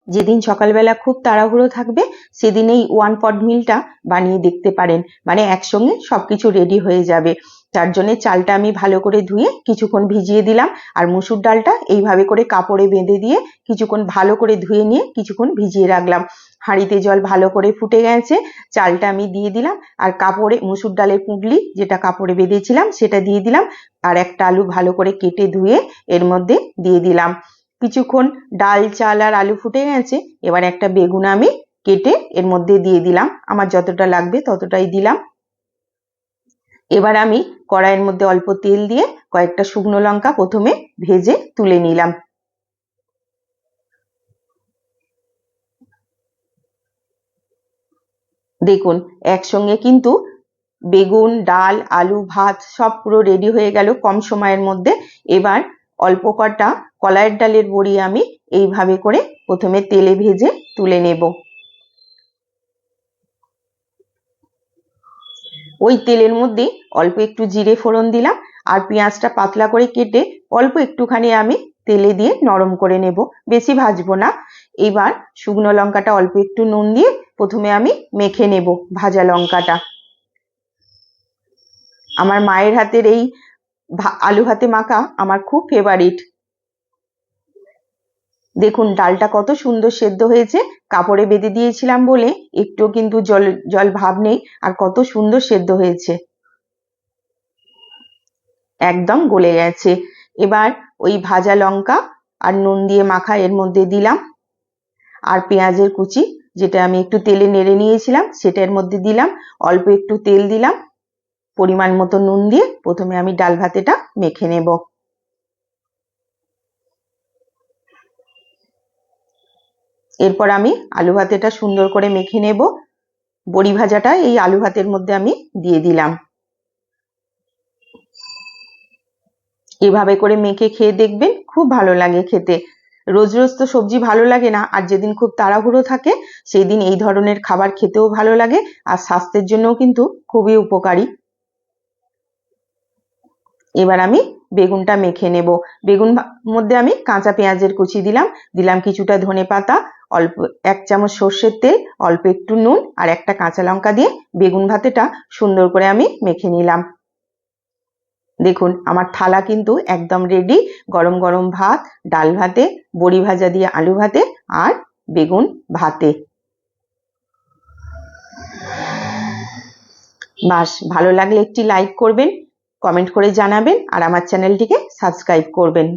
যেদিন সকালবেলা খুব তাড়াহুড়ো থাকবে সেদিন এই ওয়ান পট মিলটা বানিয়ে দেখতে পারেন, মানে একসঙ্গে সবকিছু রেডি হয়ে যাবে। তার জন্য চালটা আমি ভালো করে ধুয়ে কিছুক্ষণ ভিজিয়ে দিলাম, আর মসুর ডালটা এইভাবে করে কাপড়ে বেঁধে দিয়ে কিছুক্ষণ ভালো করে ধুয়ে নিয়ে কিছুক্ষণ ভিজিয়ে রাখলাম। হাঁড়িতে জল ভালো করে ফুটে গেছে, চালটা আমি দিয়ে দিলাম, আর কাপড়ে মসুর ডালের পুঁটলি যেটা কাপড়ে বেঁধেছিলাম সেটা দিয়ে দিলাম, আর একটা আলু ভালো করে কেটে ধুয়ে এর মধ্যে দিয়ে দিলাম। কিছুক্ষণ ডাল চাল আর আলু ফুটে গেছে, এবার একটা বেগুন আমি কেটে এর মধ্যে দিয়ে দিলাম, আমার যতটা লাগবে ততটাই দিলাম। এবার আমি কড়াইয়ের মধ্যে অল্প তেল দিয়ে কয়েকটা শুকনো লঙ্কা প্রথমে ভেজে তুলে নিলাম। দেখুন একসঙ্গে কিন্তু বেগুন, ডাল, আলু, ভাত সব পুরো রেডি হয়ে গেল কম সময়ের মধ্যে। এবার অল্প কটা কলাইয়ের ডালের বড়ি আমি এইভাবে করে প্রথমে তেলে ভেজে তুলে নেব। ওই তেলের মধ্যে অল্প একটু জিরে ফোড়ন দিলাম, আর পেঁয়াজটা পাতলা করে কেটে অল্প একটুখানি আমি তেলে দিয়ে নরম করে নেব, বেশি ভাজবো না। এবার শুকনো লঙ্কাটা অল্প একটু নুন দিয়ে প্রথমে আমি মেখে নেব ভাজা লঙ্কাটা। আমার মায়ের হাতের এই আলু ভাতে মাখা আমার খুব ফেভারিট। দেখুন ডালটা কত সুন্দর সেদ্ধ হয়েছে, কাপড়ে বেঁধে দিয়েছিলাম বলে একটুও কিন্তু জল জল ভাব নেই, আর কত সুন্দর সেদ্ধ হয়েছে, একদম গলে গেছে। এবার ওই ভাজা লঙ্কা আর নুন দিয়ে মাখা এর মধ্যে দিলাম, আর পেঁয়াজের কুচি যেটা আমি একটু তেলে নেড়ে নিয়েছিলাম সেটা এর মধ্যে দিলাম, অল্প একটু তেল দিলাম, পরিমাণ মতো নুন দিয়ে প্রথমে আমি ডাল ভাতেটা মেখে নেব। এরপর আমি আলু ভাতেটা সুন্দর করে মেখে নেব। বড়ি ভাজাটা এই আলু ভাতের মধ্যে আমি দিয়ে দিলাম। এভাবে করে মেখে খেয়ে দেখবেন, খুব ভালো লাগে খেতে। রোজ রোজ তো সবজি ভালো লাগে না, আর যেদিন খুব তাড়াহুড়ো থাকে সেই দিন এই ধরনের খাবার খেতেও ভালো লাগে, আর স্বাস্থ্যের জন্যও কিন্তু খুবই উপকারী। এবার আমি বেগুনটা মেখে নেব। বেগুন মধ্যে আমি কাঁচা পেঁয়াজের কুচি দিলাম, দিলাম কিছুটা ধনেপাতা, অল্প 1 চামচ সর্ষের তেল, অল্প একটু নুন আর একটা কাঁচা লঙ্কা দিয়ে বেগুন ভাতেটা সুন্দর করে আমি মেখে নিলাম। দেখুন আমার থালা কিন্তু একদম রেডি, গরম গরম ভাত, ডাল ভাতে, বড়ি ভাজা দিয়ে আলু ভাতে আর বেগুন ভাতে। বাস, ভালো লাগলে একটি লাইক করবেন, কমেন্ট করে জানাবেন, আর আমার চ্যানেলটিকে সাবস্ক্রাইব করবেন।